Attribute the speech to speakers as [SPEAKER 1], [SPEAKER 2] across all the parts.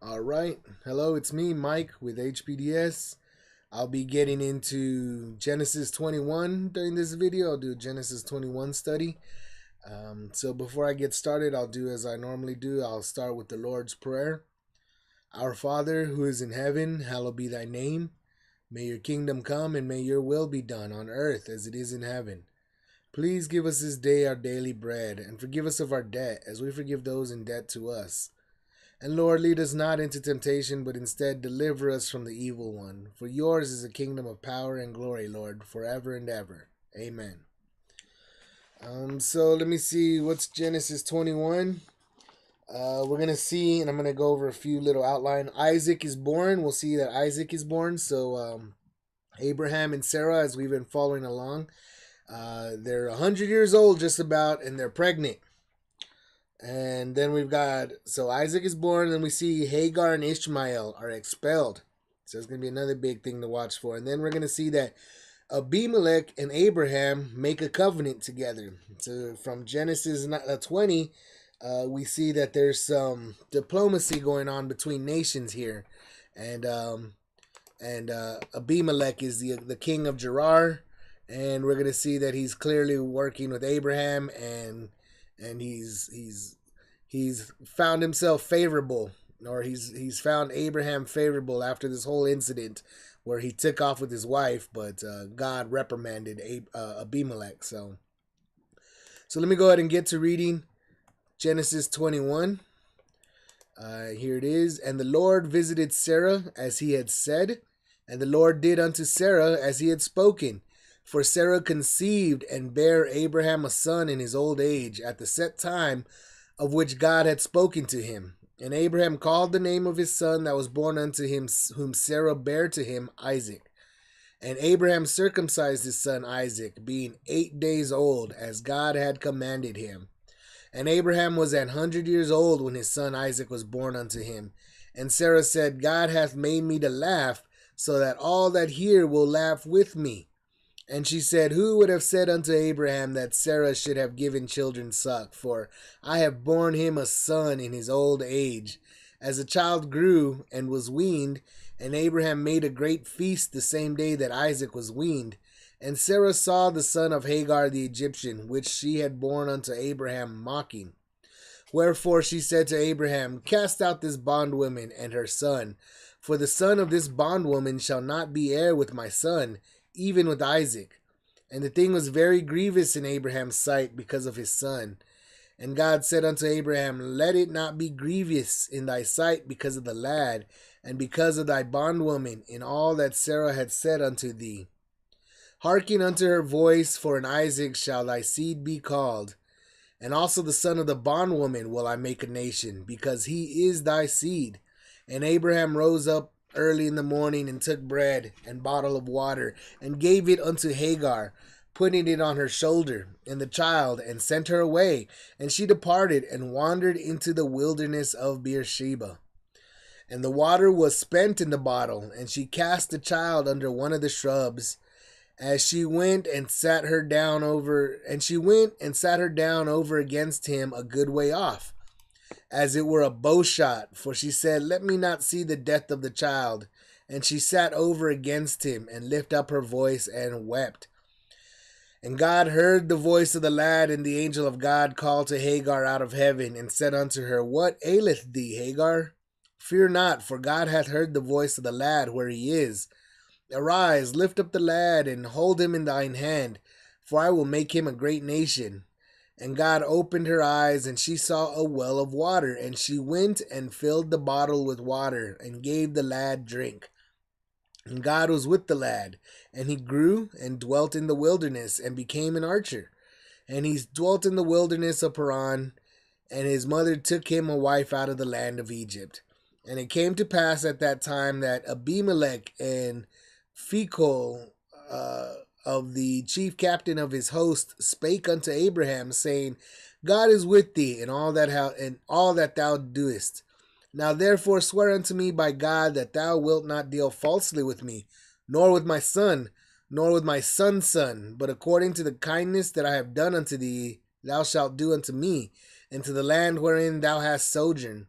[SPEAKER 1] All right. Hello, it's me, Mike, with HPDS. I'll be getting into Genesis 21 during this video. I'll do a Genesis 21 study. So before I get started, I'll do as I normally do. I'll start with the Lord's Prayer. Our Father, who is in heaven, hallowed be thy name. May your kingdom come and may your will be done on earth as it is in heaven. Please give us this day our daily bread and forgive us of our debt as we forgive those in debt to us. And Lord, lead us not into temptation, but instead deliver us from the evil one. For yours is the kingdom of power and glory, Lord, forever and ever. Amen. So let me see, what's Genesis 21? We're going to see, and I'm going to go over a few little outline. Isaac is born. We'll see that Isaac is born. So Abraham and Sarah, as we've been following along, they're 100 years old just about, and they're pregnant. And then we've got, so Isaac is born, and then we see Hagar and Ishmael are expelled. So it's going to be another big thing to watch for. And then we're going to see that Abimelech and Abraham make a covenant together. So from Genesis 20, we see that there's some diplomacy going on between nations here. And Abimelech is the king of Gerar. And we're going to see that he's clearly working with Abraham, and he's found himself favorable, or he's found Abraham favorable after this whole incident where he took off with his wife, but God reprimanded Abimelech. So let me go ahead and get to reading Genesis 21. Here it is. And the Lord visited Sarah as he had said, and the Lord did unto Sarah as he had spoken. For Sarah conceived and bare Abraham a son in his old age at the set time of which God had spoken to him. And Abraham called the name of his son that was born unto him, whom Sarah bare to him, Isaac. And Abraham circumcised his son Isaac, being 8 days old, as God had commanded him. And Abraham was 100 years old when his son Isaac was born unto him. And Sarah said, God hath made me to laugh, so that all that hear will laugh with me. And she said, who would have said unto Abraham that Sarah should have given children suck? For I have borne him a son in his old age. As the child grew and was weaned, and Abraham made a great feast the same day that Isaac was weaned. And Sarah saw the son of Hagar the Egyptian, which she had borne unto Abraham, mocking. Wherefore she said to Abraham, cast out this bondwoman and her son, for the son of this bondwoman shall not be heir with my son, even with Isaac. And the thing was very grievous in Abraham's sight because of his son. And God said unto Abraham, let it not be grievous in thy sight because of the lad, and because of thy bondwoman, in all that Sarah had said unto thee. Hearken unto her voice, for in Isaac shall thy seed be called. And also the son of the bondwoman will I make a nation, because he is thy seed. And Abraham rose up early in the morning, and took bread and bottle of water, and gave it unto Hagar, putting it on her shoulder, and the child, and sent her away. And she departed, and wandered into the wilderness of Beersheba. And the water was spent in the bottle, and she cast the child under one of the shrubs. As she went and sat her down over against him a good way off, as it were a bow shot, for she said, let me not see the death of the child. And she sat over against him, and lifted up her voice, and wept. And God heard the voice of the lad, and the angel of God called to Hagar out of heaven, and said unto her, what aileth thee, Hagar? Fear not, for God hath heard the voice of the lad where he is. Arise, lift up the lad, and hold him in thine hand, for I will make him a great nation. And God opened her eyes, and she saw a well of water, and she went and filled the bottle with water, and gave the lad drink. And God was with the lad, and he grew, and dwelt in the wilderness, and became an archer. And he dwelt in the wilderness of Paran, and his mother took him a wife out of the land of Egypt. And it came to pass at that time that Abimelech and Phicol, of the chief captain of his host, spake unto Abraham, saying, God is with thee in all that thou doest. Now therefore swear unto me by God that thou wilt not deal falsely with me, nor with my son, nor with my son's son, but according to the kindness that I have done unto thee, thou shalt do unto me, and to the land wherein thou hast sojourned.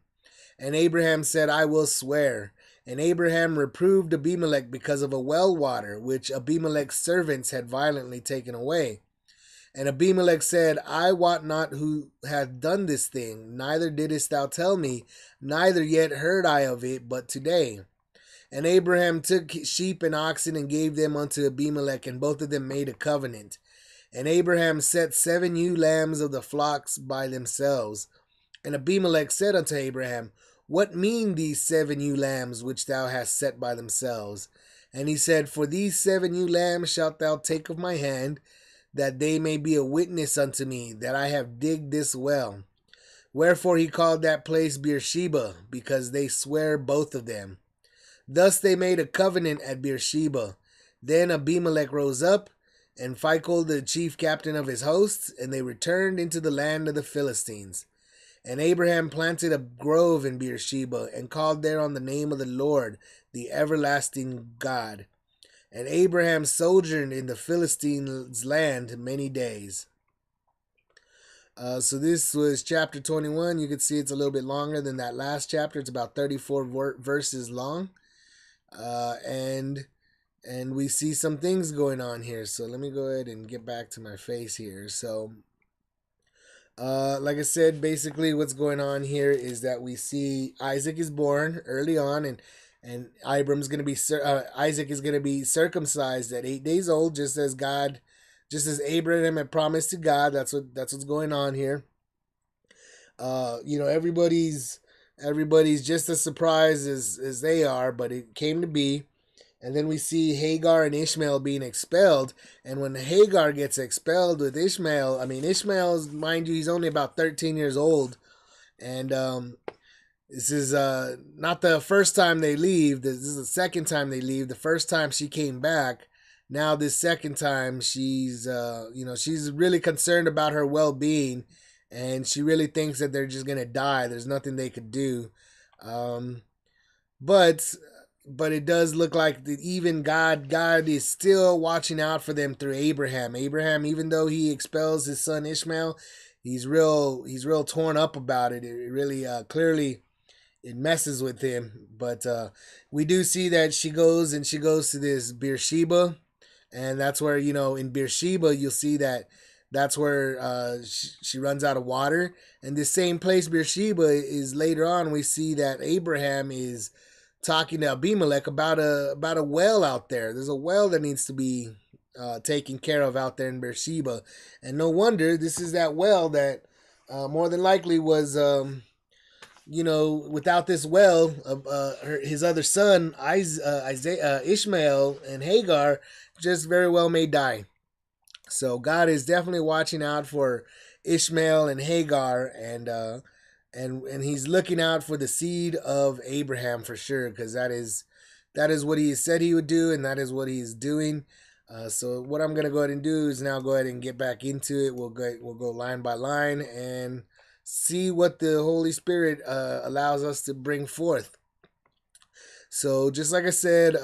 [SPEAKER 1] And Abraham said, I will swear. And Abraham reproved Abimelech because of a well water, which Abimelech's servants had violently taken away. And Abimelech said, I wot not who hath done this thing, neither didst thou tell me, neither yet heard I of it, but today. And Abraham took sheep and oxen and gave them unto Abimelech, and both of them made a covenant. And Abraham set 7 ewe lambs of the flocks by themselves. And Abimelech said unto Abraham, What mean these 7 ewe lambs which thou hast set by themselves? And he said, For these 7 ewe lambs shalt thou take of my hand, that they may be a witness unto me that I have digged this well. Wherefore he called that place Beersheba, because they swear both of them. Thus they made a covenant at Beersheba. Then Abimelech rose up, and Phicol the chief captain of his hosts, and they returned into the land of the Philistines. And Abraham planted a grove in Beersheba, and called there on the name of the Lord, the everlasting God. And Abraham sojourned in the Philistines' land many days. So this was chapter 21. You can see it's a little bit longer than that last chapter. It's about 34 verses long. And we see some things going on here. So let me go ahead and get back to my face here. So like I said, basically what's going on here is that we see Isaac is born early on, and Isaac is going to be circumcised at 8 days old, just as Abraham had promised to God. That's what's going on here. Everybody's just as surprised as they are, but it came to be. And then we see Hagar and Ishmael being expelled. And when Hagar gets expelled with Ishmael, Ishmael's, mind you, he's only about 13 years old. And this is not the first time they leave. This is the second time they leave. The first time she came back. Now this second time she's really concerned about her well-being, and she really thinks that they're just gonna die. There's nothing they could do. But it does look like that even God is still watching out for them through Abraham. Abraham, even though he expels his son Ishmael, he's real torn up about it. It really clearly it messes with him. But we do see that she goes to this Beersheba, and that's where, in Beersheba you'll see that that's where she runs out of water. And this same place, Beersheba, is later on we see that Abraham is talking to Abimelech about a well out there. There's a well that needs to be taken care of out there in Beersheba, and no wonder this is that well that more than likely was without this well, his other son Ishmael and Hagar just very well may die. So God is definitely watching out for Ishmael and Hagar, and he's looking out for the seed of Abraham for sure, because that is what he said he would do, and that is what he's doing. So what I'm gonna go ahead and do is now go ahead and get back into it. We'll go line by line and see what the Holy Spirit allows us to bring forth. So just like I said,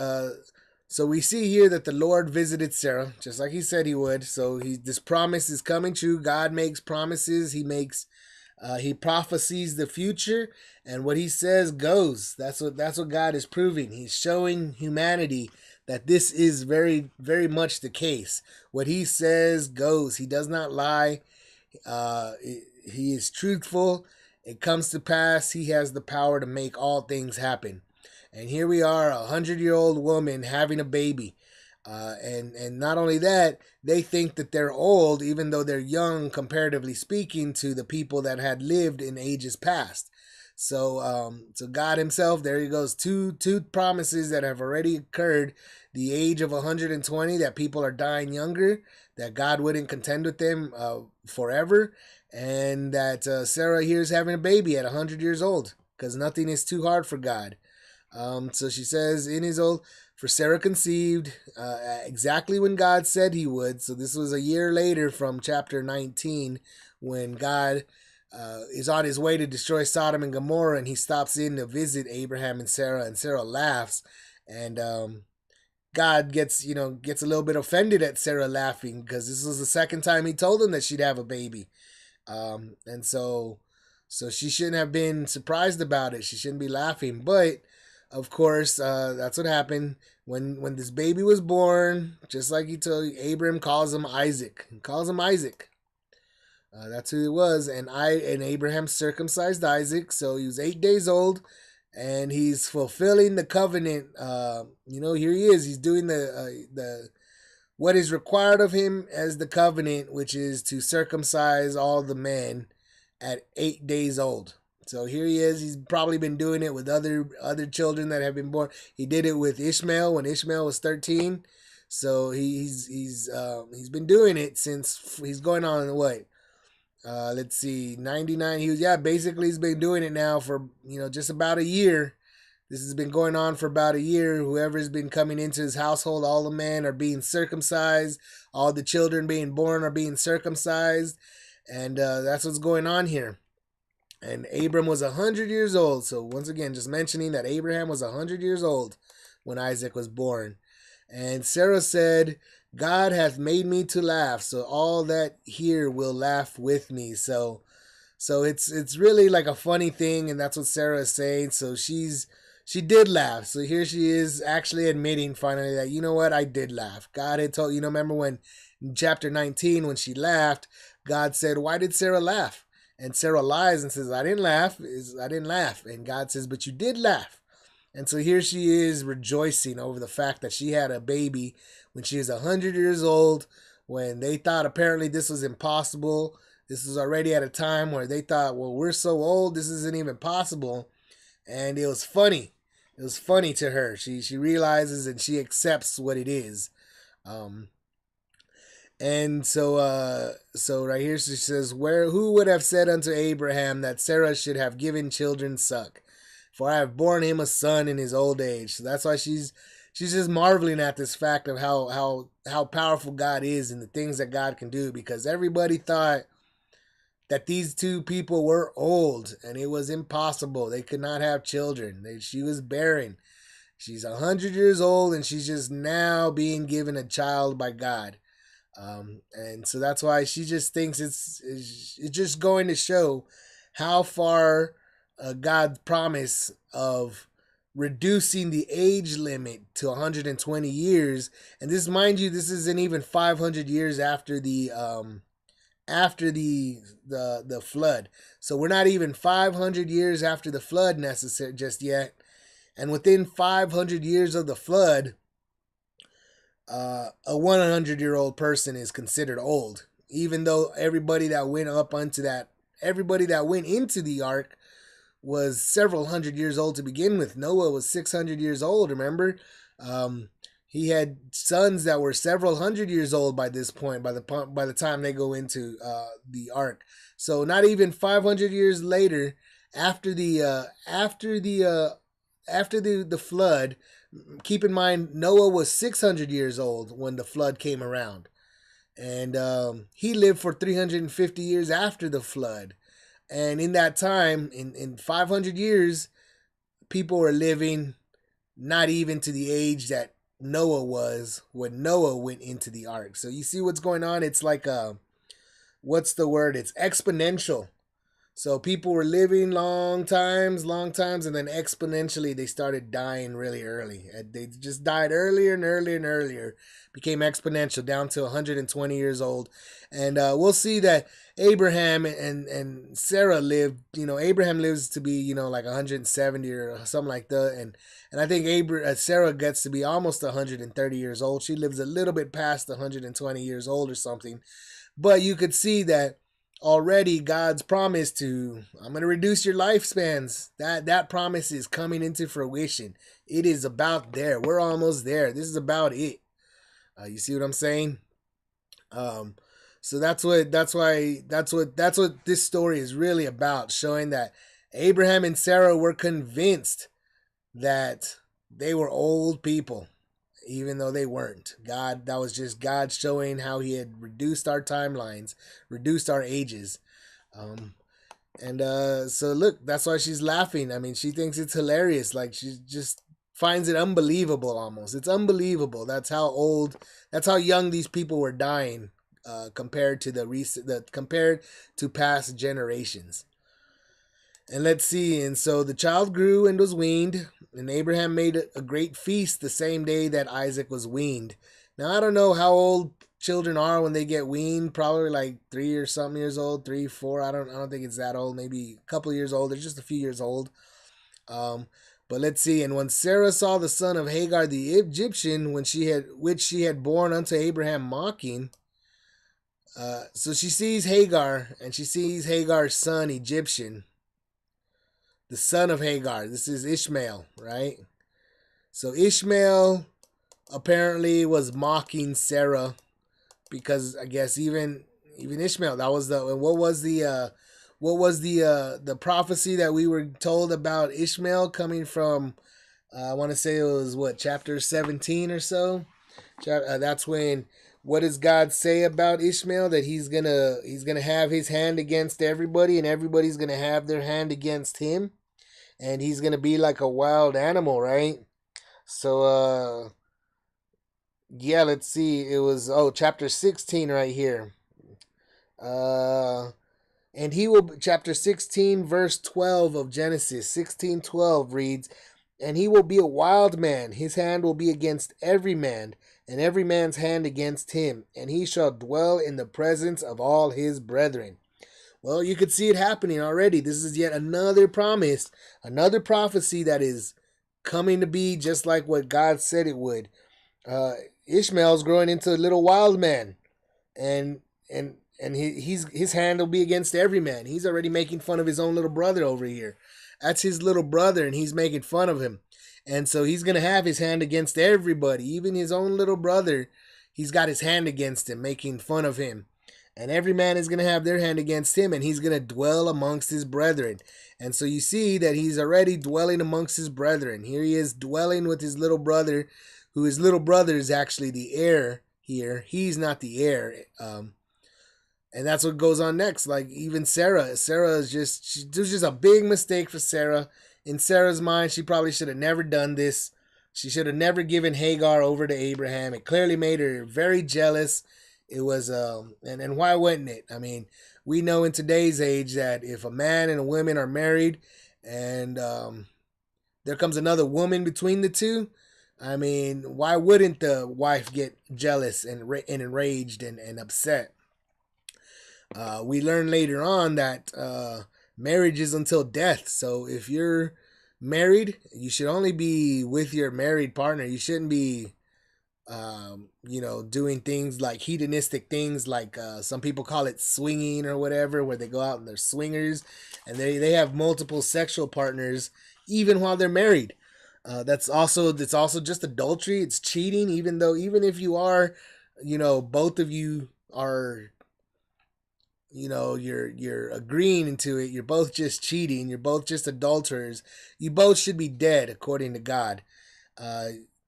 [SPEAKER 1] so we see here that the Lord visited Sarah, just like he said he would. So this promise is coming true. God makes promises. He prophesies the future, and what he says goes. That's what God is proving. He's showing humanity that this is very, very much the case. What he says goes. He does not lie. He is truthful. It comes to pass. He has the power to make all things happen. And here we are, 100-year-old woman having a baby. And not only that, they think that they're old, even though they're young, comparatively speaking, to the people that had lived in ages past. So God himself, there he goes, two promises that have already occurred. The age of 120, that people are dying younger, that God wouldn't contend with them forever, and that Sarah here is having a baby at 100 years old, because nothing is too hard for God. So she says, in his old, for Sarah conceived exactly when God said he would. So this was a year later from chapter 19, when God is on his way to destroy Sodom and Gomorrah, and he stops in to visit Abraham and Sarah laughs, and God gets a little bit offended at Sarah laughing, because this was the second time he told him that she'd have a baby. And so So she shouldn't have been surprised about it. She shouldn't be laughing. But of course, that's what happened when this baby was born. Just like he told you, Abram calls him Isaac. He calls him Isaac. That's who it was. And Abraham circumcised Isaac, so he was 8 days old, and he's fulfilling the covenant. Here he is. He's doing the what is required of him as the covenant, which is to circumcise all the men at 8 days old. So here he is. He's probably been doing it with other children that have been born. He did it with Ishmael when Ishmael was 13. So he's been doing it since he's going on what? Let's see, 99. Basically he's been doing it now for just about a year. This has been going on for about a year. Whoever's been coming into his household, all the men are being circumcised. All the children being born are being circumcised. And that's what's going on here. And Abram was 100 years old. So once again, just mentioning that Abraham was 100 years old when Isaac was born. And Sarah said, God hath made me to laugh, so all that here will laugh with me. So it's really like a funny thing, and that's what Sarah is saying. So she did laugh. So here she is actually admitting finally that, you know what, I did laugh. God had told, remember when in chapter 19, when she laughed, God said, why did Sarah laugh? And Sarah lies and says, I didn't laugh. And God says, but you did laugh. And so here she is rejoicing over the fact that she had a baby when she was 100 years old, when they thought apparently this was impossible. This was already at a time where they thought, well, we're so old, this isn't even possible. And it was funny. It was funny to her. She realizes and she accepts what it is. And so right here she says, who would have said unto Abraham that Sarah should have given children suck? For I have borne him a son in his old age. So that's why she's just marveling at this fact of how powerful God is and the things that God can do, because everybody thought that these two people were old and it was impossible. They could not have children. She was barren. She's 100 years old and she's just now being given a child by God. And so that's why she just thinks it's just going to show how far God's promise of reducing the age limit to 120 years, and this, mind you, this isn't even 500 years after the flood. So we're not even 500 years after the flood necessary just yet, and within 500 years of the flood, a 100-year-old person is considered old, even though everybody that went into the ark was several hundred years old to begin with. Noah was 600 years old, remember? He had sons that were several hundred years old by this point, by the time they go into the ark. So not even 500 years later, after the flood. Keep in mind, Noah was 600 years old when the flood came around, and he lived for 350 years after the flood. And in that time, in 500 years, people were living not even to the age that Noah was when Noah went into the ark. So you see what's going on? It's like what's the word? It's exponential. So people were living long times, and then exponentially they started dying really early. They just died earlier and earlier and earlier, became exponential down to 120 years old. And we'll see that Abraham and Sarah lived, Abraham lives to be, like 170 or something like that. And I think Sarah gets to be almost 130 years old. She lives a little bit past 120 years old or something. But you could see that already God's promise I'm going to reduce your lifespans. That promise is coming into fruition. It is about there. We're almost there. This is about it. You see what I'm saying? So that's what this story is really about, showing that Abraham and Sarah were convinced that they were old people, even though they weren't. That was just God showing how he had reduced our timelines, reduced our ages. So look, that's why she's laughing. I mean, she thinks it's hilarious. Like, she just finds it unbelievable almost. It's unbelievable. That's how young these people were dying compared to compared to past generations. And let's see. And so the child grew and was weaned, and Abraham made a great feast the same day that Isaac was weaned. Now, I don't know how old children are when they get weaned. Probably like 3 or something years old, 3, 4. I don't think it's that old. Maybe a couple of years old. It's just a few years old. Um, but let's see. And when Sarah saw the son of Hagar the Egyptian, which she had born unto Abraham mocking, so she sees Hagar, and she sees Hagar's son Egyptian, the son of Hagar. This is Ishmael, right? So Ishmael apparently was mocking Sarah, because I guess even Ishmael, that was the the prophecy that we were told about Ishmael coming from, I want to say it was what, chapter 17 or so. That's when, what does God say about Ishmael? That he's gonna have his hand against everybody, and everybody's gonna have their hand against him, and he's gonna be like a wild animal, right? So yeah, let's see. It was, chapter 16 right here. And he will, chapter 16 verse 12 of Genesis 16:12 reads, and he will be a wild man, his hand will be against every man, and every man's hand against him, and he shall dwell in the presence of all his brethren. Well, you could see it happening already. This is yet another promise, another prophecy that is coming to be just like what God said it would. Ishmael's growing into a little wild man, and his hand will be against every man. He's already making fun of his own little brother over here. That's his little brother, and he's making fun of him. And so he's gonna have his hand against everybody, even his own little brother. He's got his hand against him, making fun of him. And every man is going to have their hand against him, and he's going to dwell amongst his brethren. And so you see that he's already dwelling amongst his brethren. Here he is dwelling with his little brother, who his little brother is actually the heir here. He's not the heir. And that's what goes on next. Like even Sarah is just, there's just a big mistake for Sarah. In Sarah's mind, she probably should have never done this. She should have never given Hagar over to Abraham. It clearly made her very jealous. It was, and why wouldn't it? I mean, we know in today's age that if a man and a woman are married, and there comes another woman between the two, I mean, why wouldn't the wife get jealous and enraged and upset? We learn later on that marriage is until death. So if you're married, you should only be with your married partner. You shouldn't be doing things like hedonistic things, like some people call it swinging or whatever, where they go out and they're swingers and they have multiple sexual partners even while they're married. That's also just adultery. It's cheating, even if you are, both of you are, you're agreeing into it. You're both just cheating. You're both just adulterers. You both should be dead according to God.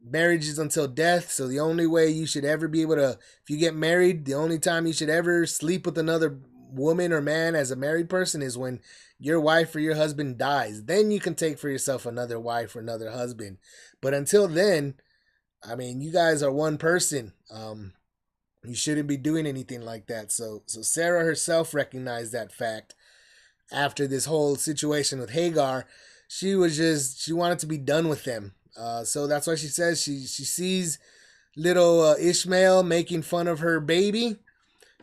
[SPEAKER 1] Marriage is until death, so the only way you should ever be able to, if you get married, the only time you should ever sleep with another woman or man as a married person is when your wife or your husband dies. Then you can take for yourself another wife or another husband. But until then, I mean, you guys are one person. You shouldn't be doing anything like that. So Sarah herself recognized that fact after this whole situation with Hagar. She wanted to be done with them. So that's why she says she sees little Ishmael making fun of her baby,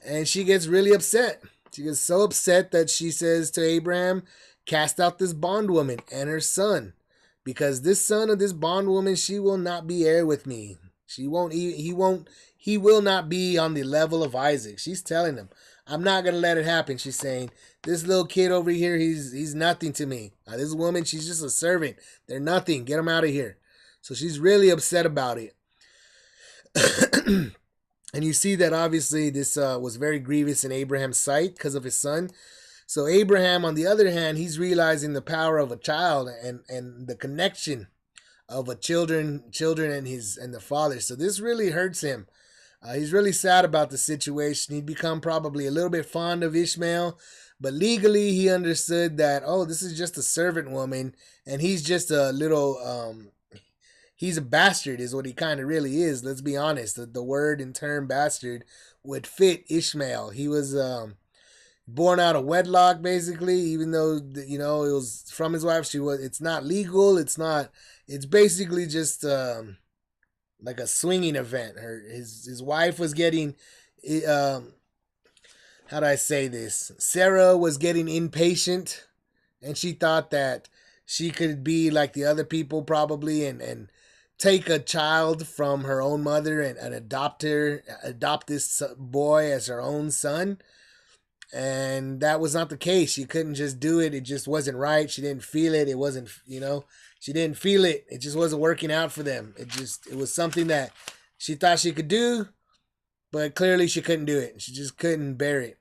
[SPEAKER 1] and she gets really upset. She gets so upset that she says to Abraham, cast out this bondwoman and her son, because this son of this bondwoman, she will not be heir with me. He will not be on the level of Isaac. She's telling him, I'm not going to let it happen. She's saying, this little kid over here, he's nothing to me. This woman, she's just a servant. They're nothing. Get him out of here. So she's really upset about it. And you see that obviously this was very grievous in Abraham's sight because of his son. So Abraham, on the other hand, he's realizing the power of a child and the connection of a children and the father. So this really hurts him. He's really sad about the situation. He'd become probably a little bit fond of Ishmael, but legally he understood that, this is just a servant woman, and he's just a little, he's a bastard is what he kind of really is. Let's be honest. The word and term bastard would fit Ishmael. He was, born out of wedlock, basically. Even though it was from his wife, it's not legal. It's basically just like a swinging event. His wife was getting, um, how do I say this? Sarah was getting impatient, and she thought that she could be like the other people probably, and take a child from her own mother and adopt this boy as her own son. And that was not the case. She couldn't just do it. It just wasn't right. She didn't feel it. It wasn't, she didn't feel it. It just wasn't working out for them. It was something that she thought she could do, but clearly she couldn't do it. She just couldn't bear it.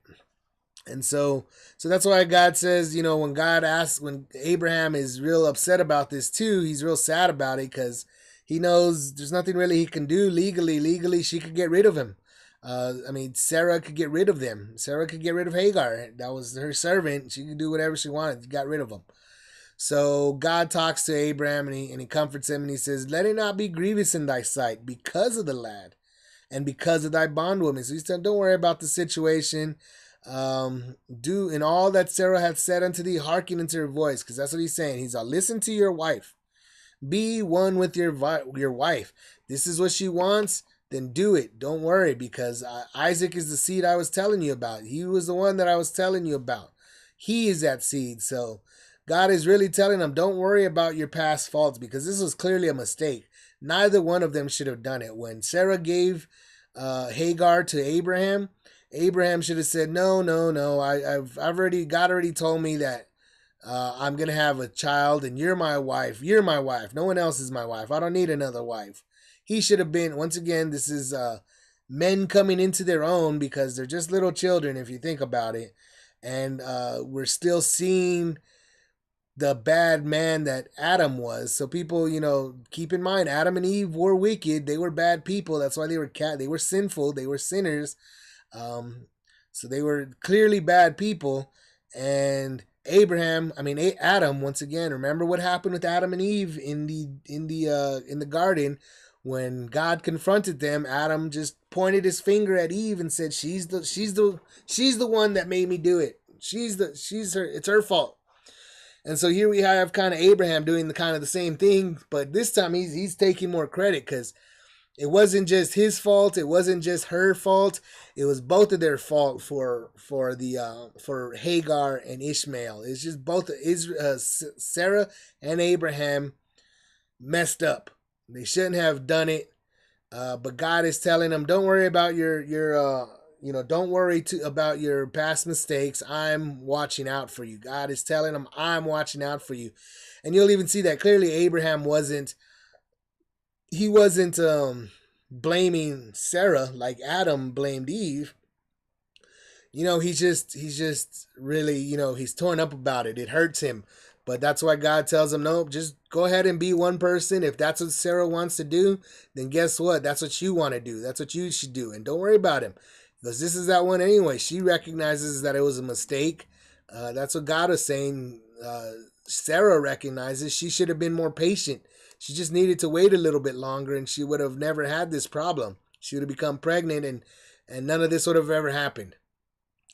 [SPEAKER 1] And so that's why God says, when Abraham is real upset about this too, he's real sad about it, because he knows there's nothing really he can do legally. Legally, she could get rid of him. Sarah could get rid of them. Sarah could get rid of Hagar. That was her servant. She could do whatever she wanted. She got rid of him. So God talks to Abraham, and he comforts him, and he says, "Let it not be grievous in thy sight because of the lad and because of thy bondwoman." So he said, don't worry about the situation. Do in all that Sarah hath said unto thee, hearken unto her voice, because that's what he's saying. He's like, listen to your wife. Be one with your wife. This is what she wants. Then do it. Don't worry, because Isaac is the seed I was telling you about. He was the one that I was telling you about. He is that seed. So God is really telling them, don't worry about your past faults, because this was clearly a mistake. Neither one of them should have done it. When Sarah gave Hagar to Abraham, Abraham should have said, no. God already told me that I'm going to have a child, and you're my wife. You're my wife. No one else is my wife. I don't need another wife. He should have been, once again, this is men coming into their own, because they're just little children, if you think about it. And we're still seeing the bad man that Adam was. So people, keep in mind, Adam and Eve were wicked. They were bad people. That's why they were sinful. They were sinners. So they were clearly bad people. And Adam, once again, remember what happened with Adam and Eve in the garden. When God confronted them, Adam just pointed his finger at Eve and said, she's the one that made me do it. It's her fault. And so here we have kind of Abraham doing the same thing, but this time he's taking more credit, because it wasn't just his fault, it wasn't just her fault, it was both of their fault for Hagar and Ishmael. It's just both Sarah and Abraham messed up. They shouldn't have done it, but God is telling them, don't worry about don't worry about your past mistakes. I'm watching out for you. God is telling them, I'm watching out for you. And you'll even see that clearly Abraham wasn't blaming Sarah like Adam blamed Eve. He's just really, he's torn up about it. It hurts him. But that's why God tells him, no, just go ahead and be one person. If that's what Sarah wants to do, then guess what? That's what you want to do. That's what you should do. And don't worry about him, because this is that one anyway. She recognizes that it was a mistake. That's what God is saying. Sarah recognizes she should have been more patient. She just needed to wait a little bit longer, and she would have never had this problem. She would have become pregnant, and none of this would have ever happened.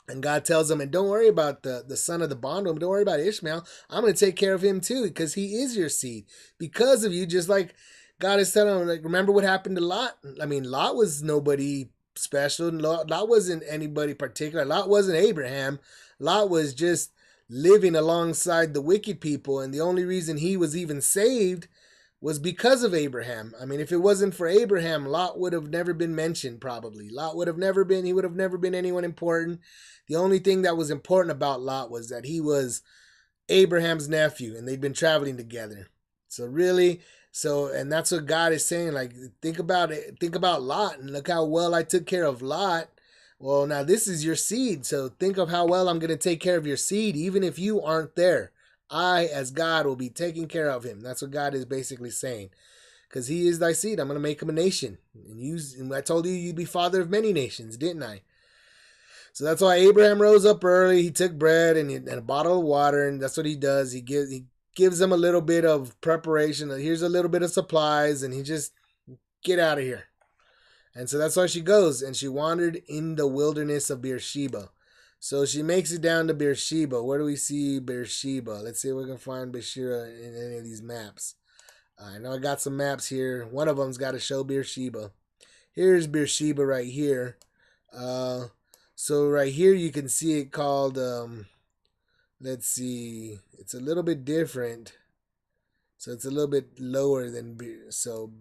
[SPEAKER 1] And God tells them, and don't worry about the son of the bondwoman. Don't worry about Ishmael. I'm going to take care of him too, because he is your seed. Because of you, just like God is telling them, like, remember what happened to Lot? Lot was nobody special. Lot wasn't anybody particular. Lot wasn't Abraham. Lot was just living alongside the wicked people. And the only reason he was even saved was because of Abraham. If it wasn't for Abraham, Lot would have never been mentioned, probably. He would have never been anyone important. The only thing that was important about Lot was that he was Abraham's nephew, and they'd been traveling together. And that's what God is saying. Like, think about it. Think about Lot, and look how well I took care of Lot. Well, now this is your seed, so think of how well I'm going to take care of your seed, even if you aren't there. I, as God, will be taking care of him. That's what God is basically saying. Because he is thy seed. I'm going to make him a nation. And I told you you'd be father of many nations, didn't I? So that's why Abraham rose up early. He took bread and a bottle of water, and that's what he does. He gives them a little bit of preparation. Here's a little bit of supplies, and he just, get out of here. And so that's why she goes, and she wandered in the wilderness of Beersheba. So she makes it down to Beersheba. Where do we see Beersheba? Let's see if we can find Beersheba in any of these maps. I know I got some maps here. One of them's got to show Beersheba. Here's Beersheba right here. So right here you can see it called, let's see, it's a little bit different. So it's a little bit lower than, so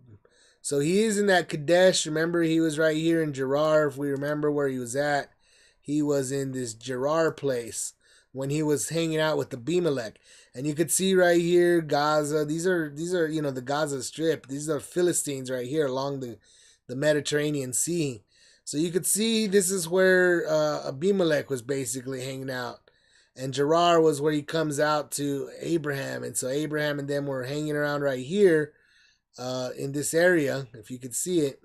[SPEAKER 1] he is in that Kadesh. Remember, he was right here in Gerar. If we remember where he was at, he was in this Gerar place when he was hanging out with Abimelech. And you could see right here, Gaza. These are the Gaza Strip. These are Philistines right here along the Mediterranean Sea. So you could see this is where Abimelech was basically hanging out. And Gerar was where he comes out to Abraham. And so Abraham and them were hanging around right here in this area, if you could see it.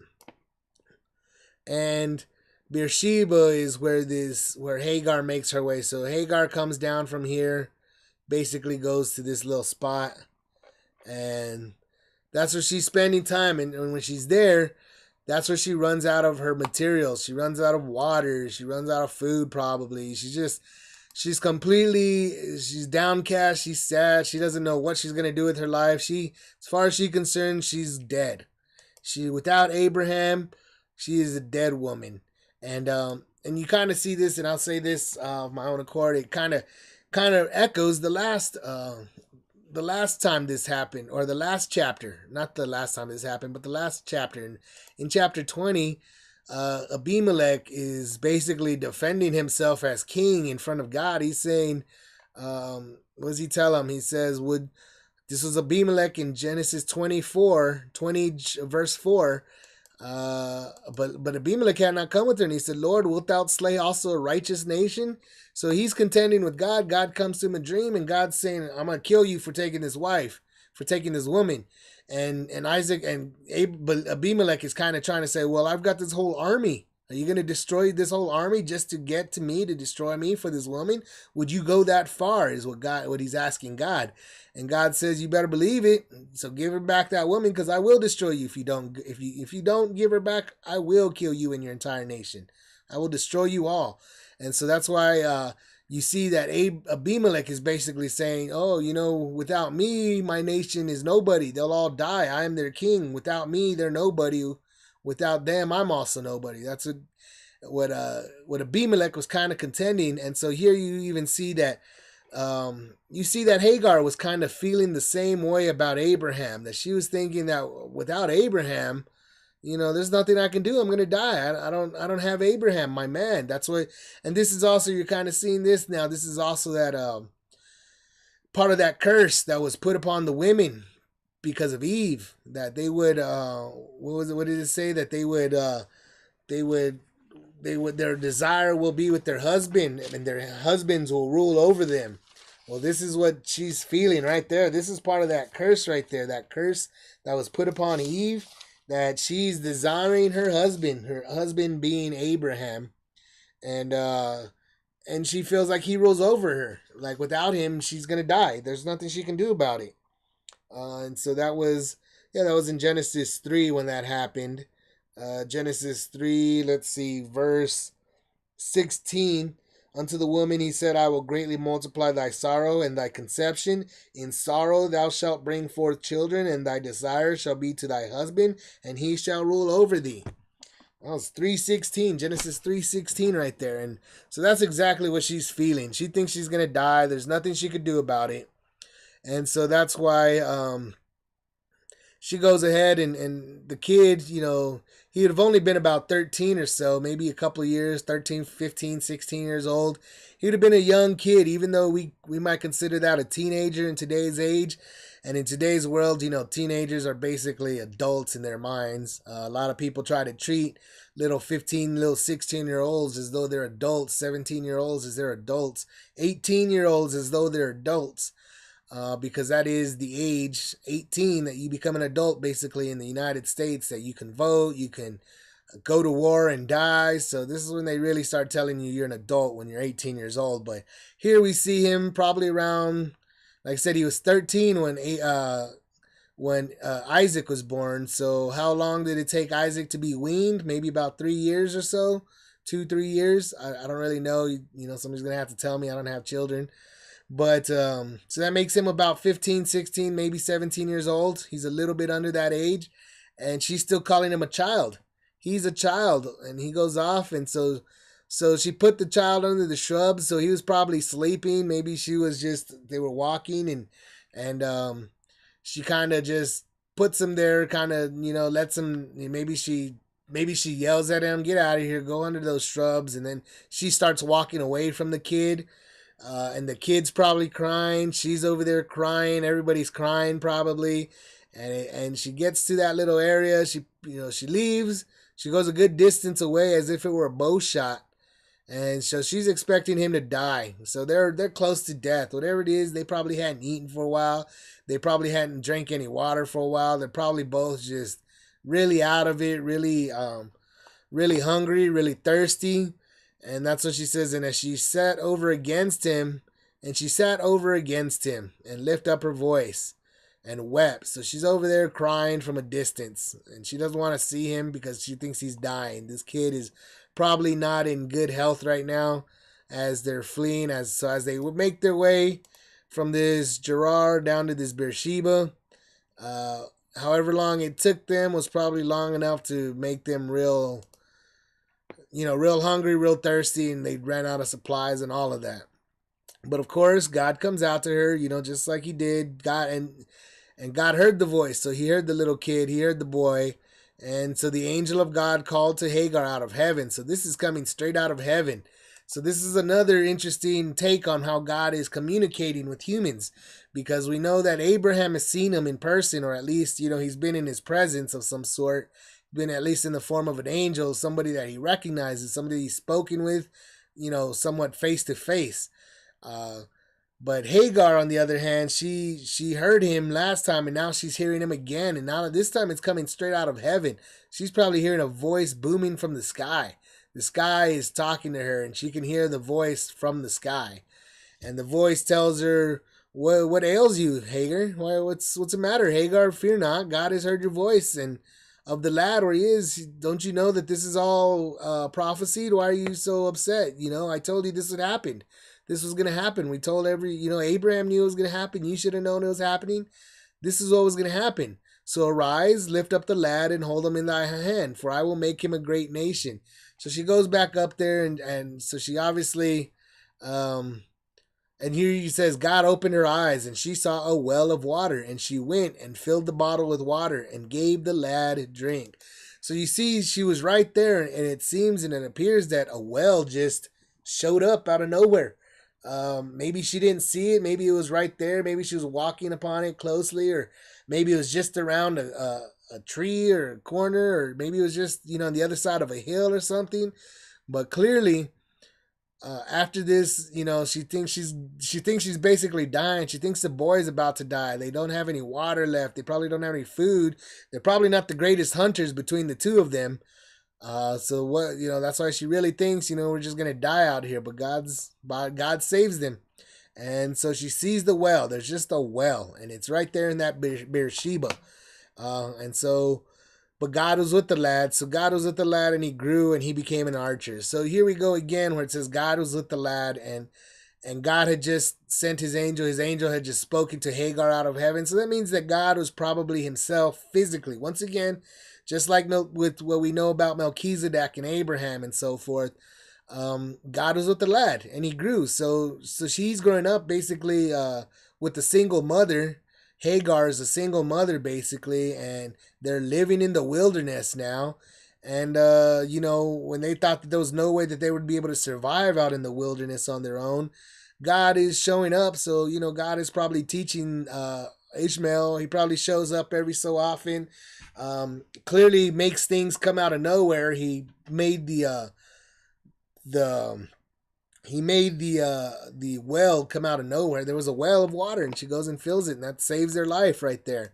[SPEAKER 1] And Beersheba is where Hagar makes her way. So Hagar comes down from here, basically goes to this little spot, and that's where she's spending time. And when she's there, that's where she runs out of her materials. She runs out of water. She runs out of food, probably. She's downcast. She's sad. She doesn't know what she's going to do with her life. As far as she's concerned, she's dead. Without Abraham, she is a dead woman. And you kind of see this, and I'll say this of my own accord. It kind of echoes the last time this happened, or the last chapter. Not the last time this happened, but the last chapter. In chapter 20, Abimelech is basically defending himself as king in front of God. He's saying, what does he tell him? He says, this was Abimelech in Genesis 20 verse 4. But Abimelech had not come with her, and he said, Lord, wilt thou slay also a righteous nation? So he's contending with God. God comes to him in a dream, and God's saying, I'm going to kill you for taking this wife, for taking this woman. And but Abimelech is kind of trying to say, well, I've got this whole army. Are you going to destroy this whole army just to get to me, to destroy me for this woman? Would you go that far, is what he's asking God. And God says, you better believe it. So give her back that woman, because I will destroy you if you don't give her back. I will kill you and your entire nation. I will destroy you all. And so that's why you see that Abimelech is basically saying, oh, without me, my nation is nobody. They'll all die. I am their king. Without me, they're nobody. Without them, I'm also nobody. That's what Abimelech was kind of contending. And so here you even see that Hagar was kind of feeling the same way about Abraham, that she was thinking that without Abraham, there's nothing I can do. I'm going to die. I don't have Abraham, my man. That's what, and this is also, you're kind of seeing this now. This is also that part of that curse that was put upon the women because of Eve, that they would what did it say, that their desire will be with their husband, and their husbands will rule over them. Well, this is what she's feeling right there. This is part of that curse right there, that curse that was put upon Eve, that she's desiring her husband being Abraham, and she feels like he rules over her. Like without him, she's gonna die. There's nothing she can do about it. And so that was in Genesis 3 when that happened. Genesis 3, let's see, verse 16. Unto the woman he said, I will greatly multiply thy sorrow and thy conception. In sorrow thou shalt bring forth children, and thy desire shall be to thy husband, and he shall rule over thee. That was 3:16, Genesis 3:16 right there. And so that's exactly what she's feeling. She thinks she's going to die. There's nothing she could do about it. And so that's why she goes ahead, and the kid, he would have only been about 13 or so, maybe a couple of years, 13, 15, 16 years old. He would have been a young kid, even though we might consider that a teenager in today's age. And in today's world, teenagers are basically adults in their minds. A lot of people try to treat little 16-year-olds as though they're adults, 17-year-olds as they're adults, 18-year-olds as though they're adults. Because that is the age, 18, that you become an adult basically in the United States, that you can vote, you can go to war and die. So this is when they really start telling you you're an adult, when you're 18 years old. But here we see him probably around, like I said, he was 13 when Isaac was born. So how long did it take Isaac to be weaned? Maybe about 3 years or so. 2-3 years. I don't really know. Somebody's gonna have to tell me. I don't have children. But so that makes him about 15, 16, maybe 17 years old. He's a little bit under that age, and she's still calling him a child. He's a child, and he goes off, and so she put the child under the shrubs. So he was probably sleeping. Maybe they were walking, and she kind of just puts him there, kind of lets him. Maybe she yells at him, "Get out of here! Go under those shrubs!" And then she starts walking away from the kid. And the kid's probably crying. She's over there crying. Everybody's crying probably. And she gets to that little area. She leaves. She goes a good distance away as if it were a bow shot. And so she's expecting him to die. So they're close to death. Whatever it is, they probably hadn't eaten for a while. They probably hadn't drank any water for a while. They're probably both just really out of it, really really hungry, really thirsty. And that's what she says. And as she sat over against him, and lift up her voice and wept. So she's over there crying from a distance, and she doesn't want to see him because she thinks he's dying. This kid is probably not in good health right now as they're fleeing, as they would make their way from this Gerar down to this Beersheba. However long it took them was probably long enough to make them real hungry, real thirsty, and they ran out of supplies and all of that. But of course, God comes out to her, just like he did. And God heard the voice. So he heard the little kid, he heard the boy. And so the angel of God called to Hagar out of heaven. So this is coming straight out of heaven. So this is another interesting take on how God is communicating with humans, because we know that Abraham has seen him in person, or at least, he's been in his presence of some sort, been at least in the form of an angel, somebody that he recognizes, somebody he's spoken with, somewhat face to face. But Hagar, on the other hand, she heard him last time, and now she's hearing him again, and now this time it's coming straight out of heaven. She's probably hearing a voice booming from the sky. The sky is talking to her, and she can hear the voice from the sky. And the voice tells her, what ails you, Hagar? What's the matter, Hagar? Fear not, God has heard your voice, and of the lad where he is, don't you know that this is all prophesied? Why are you so upset? I told you this would happen. This was going to happen. We told Abraham knew it was going to happen. You should have known it was happening. This is what was going to happen. So arise, lift up the lad, and hold him in thy hand, for I will make him a great nation. So she goes back up there, and so she obviously, and here he says, God opened her eyes, and she saw a well of water, and she went and filled the bottle with water and gave the lad drink. So you see, she was right there, and it seems and it appears that a well just showed up out of nowhere. Maybe she didn't see it. Maybe it was right there. Maybe she was walking upon it closely, or maybe it was just around a tree or a corner, or maybe it was just, on the other side of a hill or something. But clearly, after this, she thinks she's basically dying. She thinks the boy's about to die. They don't have any water left. They probably don't have any food. They're probably not the greatest hunters between the two of them. So what, that's why she really thinks, we're just going to die out here, but God saves them. And so she sees the well. There's just a well, and it's right there in that Beersheba. But God was with the lad. So God was with the lad, and he grew, and he became an archer. So here we go again, where it says God was with the lad, and God had just sent his angel. His angel had just spoken to Hagar out of heaven. So that means that God was probably himself physically. Once again, just like with what we know about Melchizedek and Abraham and so forth, God was with the lad, and he grew. So she's growing up basically with a single mother. Hagar is a single mother basically, and they're living in the wilderness now. And when they thought that there was no way that they would be able to survive out in the wilderness on their own, God is showing up. So God is probably teaching Ishmael. He probably shows up every so often. Clearly makes things come out of nowhere. He made the well come out of nowhere. There was a well of water, and she goes and fills it, and that saves their life right there.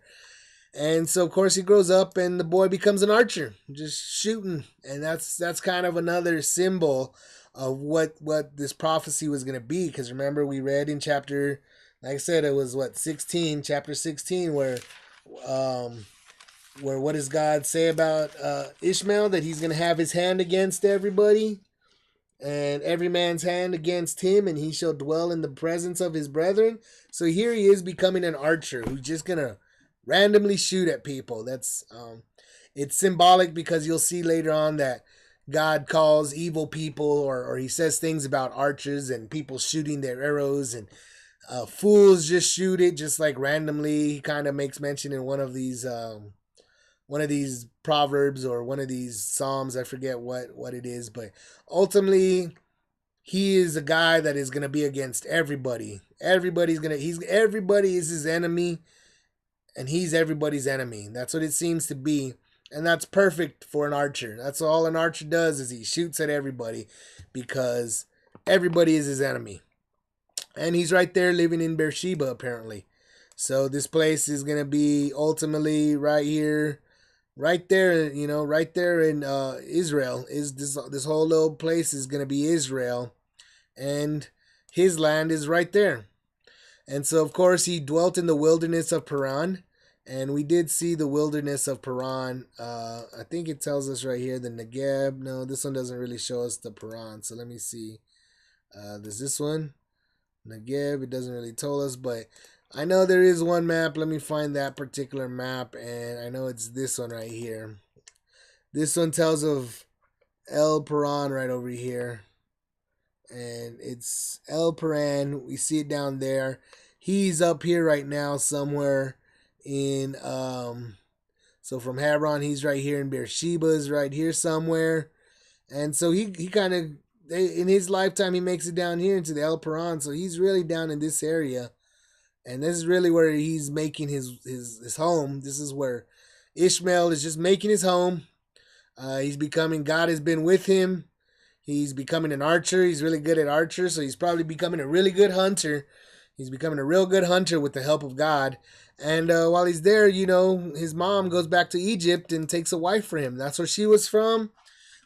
[SPEAKER 1] And so of course he grows up, and the boy becomes an archer, just shooting. And that's kind of another symbol of what this prophecy was going to be. Because remember, we read in chapter, like I said, it was chapter 16, where what does God say about Ishmael? That he's going to have his hand against everybody. and every man's hand against him, and he shall dwell in the presence of his brethren. So here he is becoming an archer who's just gonna randomly shoot at people. That's it's symbolic because you'll see later on that God calls evil people, or he says things about archers and people shooting their arrows, and fools just shoot it just like randomly. He kind of makes mention in one of these proverbs or one of these psalms. I forget what it is, but ultimately he is a guy that is going to be against everybody. Everybody is his enemy, and he's everybody's enemy. That's what it seems to be, and that's perfect for an archer. That's all an archer does, is he shoots at everybody because everybody is his enemy. And he's right there living in Beersheba apparently. So this place is going to be ultimately right here, right there, right there in Israel. Is this whole little place is going to be Israel, and his land is right there. And so, of course, he dwelt in the wilderness of Paran, and we did see the wilderness of Paran. I think it tells us right here the Negeb. No, this one doesn't really show us the Paran. So let me see. There's this one, Negeb. It doesn't really tell us, but I know there is one map. Let me find that particular map, and I know it's this one right here. This one tells of El Paran right over here, and it's El Paran. We see it down there. He's up here right now somewhere in so from Hebron, he's right here in Beersheba is right here somewhere. And so he kind of in his lifetime he makes it down here into the El Paran, so he's really down in this area. And this is really where he's making his home. This is where Ishmael is just making his home. God has been with him. He's becoming an archer. He's really good at archer, so he's probably becoming a really good hunter. He's becoming a real good hunter with the help of God. And while he's there, his mom goes back to Egypt and takes a wife for him. That's where she was from.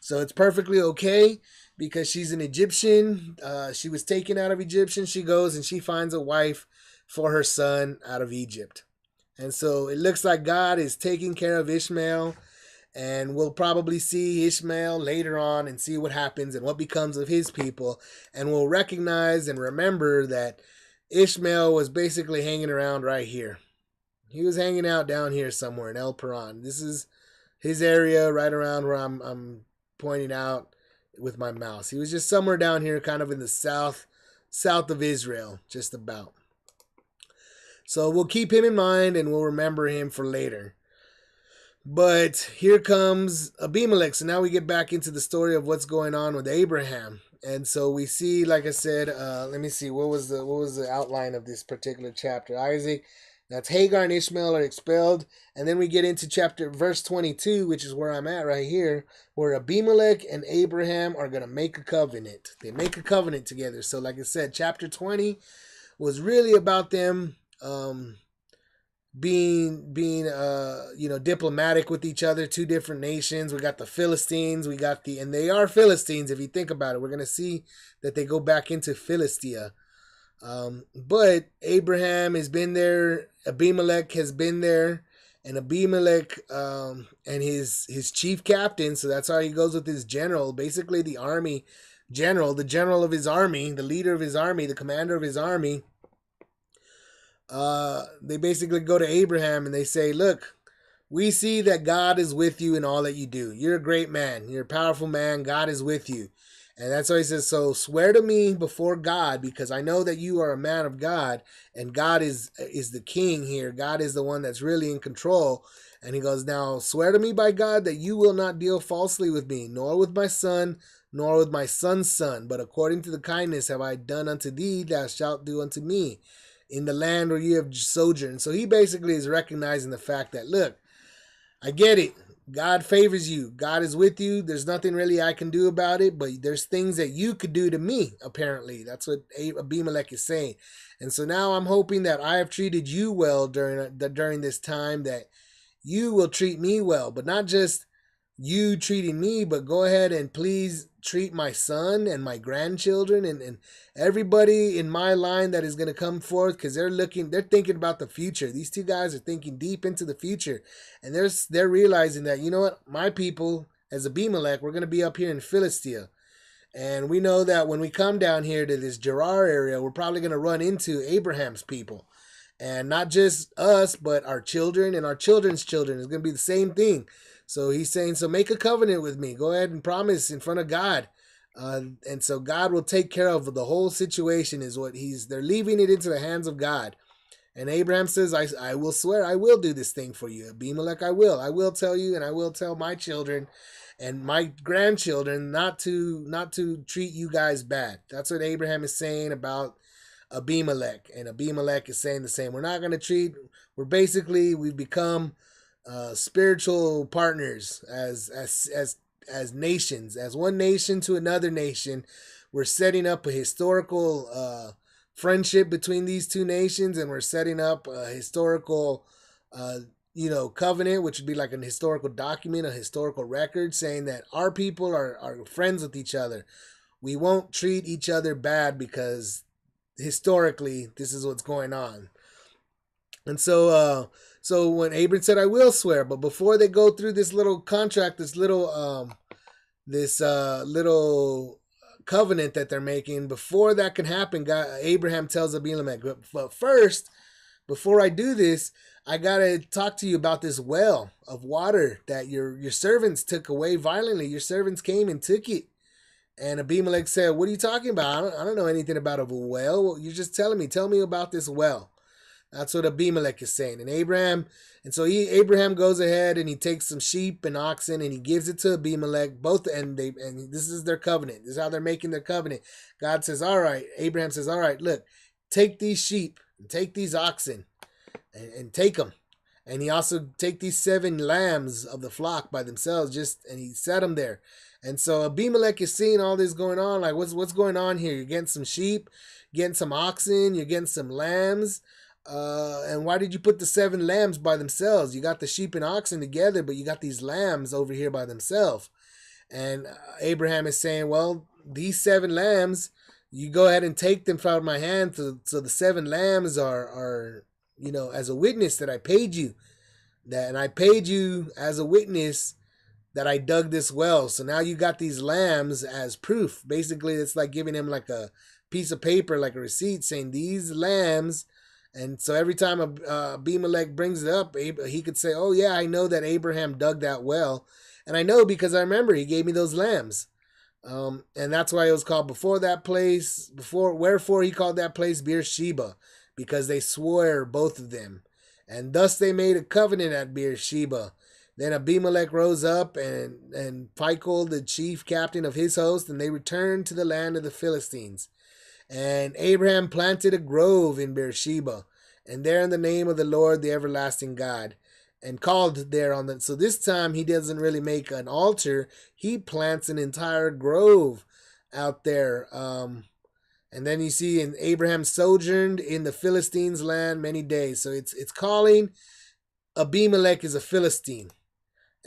[SPEAKER 1] So it's perfectly okay because she's an Egyptian. She was taken out of Egyptian. She goes and she finds a wife for her son out of Egypt. And so it looks like God is taking care of Ishmael, and we'll probably see Ishmael later on and see what happens and what becomes of his people. And we'll recognize and remember that Ishmael was basically hanging around right here. He was hanging out down here somewhere in El Paran. This is his area right around where I'm pointing out with my mouse. He was just somewhere down here, kind of in the south of Israel, just about. So we'll keep him in mind and we'll remember him for later. But here comes Abimelech. So now we get back into the story of what's going on with Abraham. And so we see, like I said, let me see, what was the outline of this particular chapter? Isaac, that's Hagar and Ishmael are expelled. And then we get into verse 22, which is where I'm at right here, where Abimelech and Abraham are going to make a covenant. They make a covenant together. So like I said, chapter 20 was really about them being diplomatic with each other. Two different nations. We got the Philistines, and they are Philistines if you think about it. We're going to see that they go back into Philistia. But Abraham has been there, Abimelech has been there, and Abimelech and his chief captain, so that's how he goes with his general, basically the army general, the general of his army, the leader of his army, the commander of his army. They basically go to Abraham and they say, look, we see that God is with you in all that you do. You're a great man. You're a powerful man. God is with you. And that's why he says, so swear to me before God, because I know that you are a man of God, and God is the king here. God is the one that's really in control. And he goes, now swear to me by God that you will not deal falsely with me, nor with my son, nor with my son's son. But according to the kindness have I done unto thee, thou shalt do unto me in the land where you have sojourned. So he basically is recognizing the fact that, look, I get it. God favors you. God is with you. There's nothing really I can do about it, but there's things that you could do to me, apparently. That's what Abimelech is saying. And so now I'm hoping that I have treated you well during this time, that you will treat me well, but not just you treating me, but go ahead and please treat my son and my grandchildren and everybody in my line that is going to come forth, because they're thinking about the future. These two guys are thinking deep into the future, and they're realizing that, you know what, my people as Abimelech, we're going to be up here in Philistia, And we know that when we come down here to this Gerar area, we're probably going to run into Abraham's people. And not just us, but our children and our children's children. It's going to be the same thing. So he's saying, so make a covenant with me. Go ahead and promise in front of God. And so God will take care of the whole situation is what they're leaving it into the hands of God. And Abraham says, I will swear, I will do this thing for you. Abimelech, I will tell you, and I will tell my children and my grandchildren not to treat you guys bad. That's what Abraham is saying about Abimelech. And Abimelech is saying the same. We've become spiritual partners as nations, as one nation to another nation. We're setting up a historical friendship between these two nations, and we're setting up a historical covenant, which would be like an historical document, a historical record saying that our people are friends with each other. We won't treat each other bad because historically this is what's going on. And so when Abram said, I will swear, but before they go through this little contract, this little covenant that they're making, before that can happen, Abraham tells Abimelech, but first, before I do this, I gotta talk to you about this well of water that your servants took away violently. Your servants came and took it. And Abimelech said, what are you talking about? I don't know anything about a well. Well, you're just telling me. Tell me about this well. That's what Abimelech is saying. And Abraham goes ahead and he takes some sheep and oxen and he gives it to Abimelech. And this is their covenant. This is how they're making their covenant. God says, all right. Abraham says, all right, look, take these sheep and take these oxen and take them. And he also take these 7 lambs of the flock by themselves, and he set them there. And so Abimelech is seeing all this going on. Like, what's going on here? You're getting some sheep, getting some oxen, you're getting some lambs. And why did you put the 7 lambs by themselves? You got the sheep and oxen together, but you got these lambs over here by themselves. And Abraham is saying, well, these 7 lambs, you go ahead and take them from my hand. So the 7 lambs are as a witness that I paid you. And I paid you as a witness that I dug this well. So now you got these lambs as proof. Basically, it's like giving him like a piece of paper, like a receipt saying these lambs. And so every time Abimelech brings it up, he could say, oh yeah, I know that Abraham dug that well. And I know because I remember he gave me those lambs. And that's why it was called wherefore he called that place Beersheba, because they swore, both of them. And thus they made a covenant at Beersheba. Then Abimelech rose up and Phicol, the chief captain of his host, and they returned to the land of the Philistines. And Abraham planted a grove in Beersheba, and there in the name of the Lord, the everlasting God, and called there on the. So this time he doesn't really make an altar; he plants an entire grove out there. And then you see, and Abraham sojourned in the Philistines' land many days. So it's calling Abimelech is a Philistine.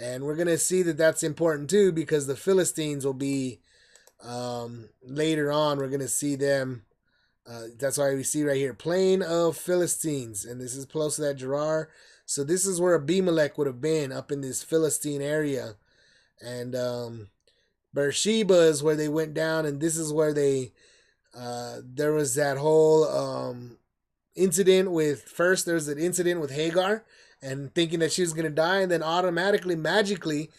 [SPEAKER 1] And we're going to see that that's important too, because the Philistines will be, later on, we're going to see them. That's why we see right here, plain of Philistines. And this is close to that Gerar. So this is where Abimelech would have been, up in this Philistine area. And Beersheba is where they went down. And this is where there was that whole incident there's an incident with Hagar, and thinking that she was going to die, and then automatically, magically,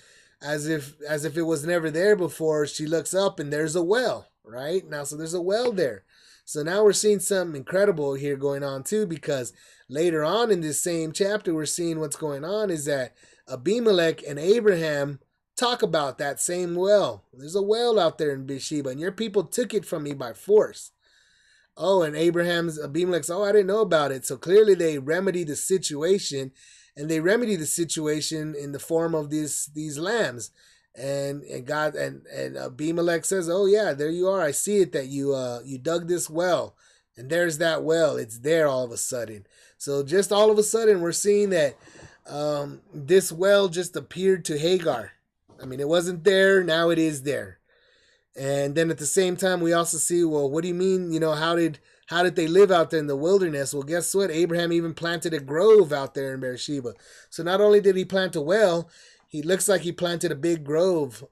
[SPEAKER 1] as if it was never there before, she looks up and there's a well, right? Now, so there's a well there. So now we're seeing something incredible here going on too, because later on in this same chapter, we're seeing what's going on is that Abimelech and Abraham talk about that same well. There's a well out there in Beersheba, and your people took it from me by force. Oh, and Abimelech's, I didn't know about it. So clearly they remedy the situation, and they remedy the situation in the form of these lambs. And God and Abimelech says, oh yeah, there you are. I see it that you dug this well, and there's that well. It's there all of a sudden. So just all of a sudden we're seeing that this well just appeared to Hagar. I mean, it wasn't there. Now it is there. And then at the same time, we also see, well, what do you mean? How did they live out there in the wilderness? Well, guess what? Abraham even planted a grove out there in Beersheba. So not only did he plant a well, he looks like he planted a big grove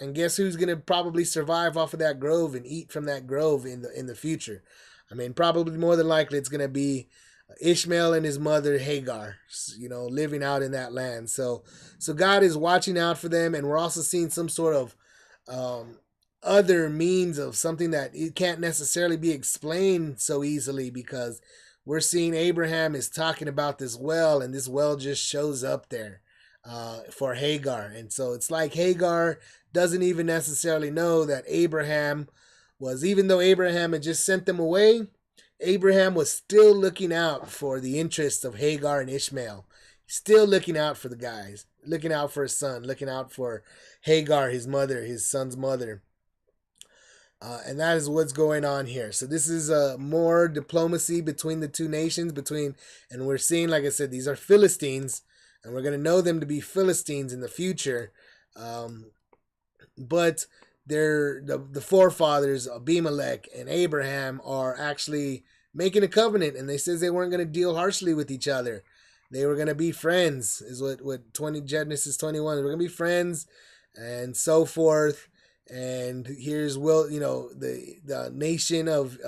[SPEAKER 1] And guess who's gonna probably survive off of that grove and eat from that grove in the future? I mean, probably more than likely it's gonna be Ishmael and his mother Hagar, living out in that land. So God is watching out for them, and we're also seeing some sort of um, other means of something that it can't necessarily be explained so easily, because we're seeing Abraham is talking about this well, and this well just shows up there for Hagar. And so it's like Hagar doesn't even necessarily know that Abraham was, even though Abraham had just sent them away, Abraham was still looking out for the interests of Hagar and Ishmael. Still looking out for the guys, looking out for his son, looking out for Hagar, his mother, his son's mother. And that is what's going on here. So this is more diplomacy between the two nations, and we're seeing, like I said, these are Philistines, and we're going to know them to be Philistines in the future. But they're the forefathers of Abimelech and Abraham are actually making a covenant, and they says they weren't going to deal harshly with each other. They were going to be friends, is what Genesis 21. We're going to be friends, and so forth. And here's the nation of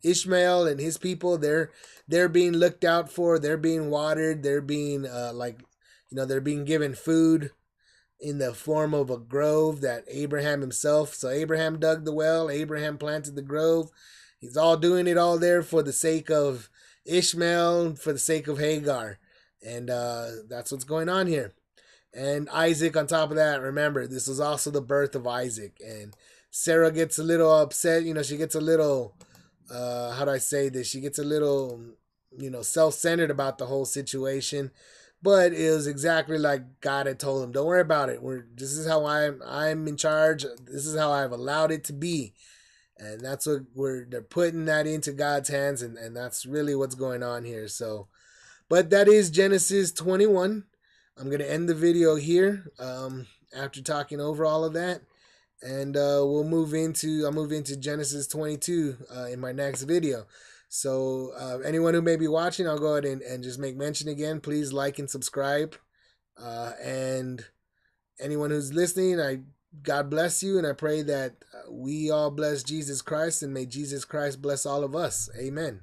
[SPEAKER 1] Ishmael and his people. They're being looked out for. They're being watered. They're being they're being given food in the form of a grove that Abraham himself. So Abraham dug the well. Abraham planted the grove. He's all doing it all there for the sake of Ishmael, for the sake of Hagar. And that's what's going on here. And Isaac on top of that. Remember, this was also the birth of Isaac. And Sarah gets a little upset. She gets a little, how do I say this? She gets a little, self-centered about the whole situation. But it was exactly like God had told him. Don't worry about it. This is how I'm in charge. This is how I've allowed it to be. And that's what they're putting that into God's hands, and that's really what's going on here. So, but that is Genesis 21. I'm going to end the video here after talking over all of that. And I'll move into Genesis 22 in my next video. So anyone who may be watching, I'll go ahead and just make mention again. Please like and subscribe. And anyone who's listening, God bless you, and I pray that we all bless Jesus Christ, and may Jesus Christ bless all of us. Amen.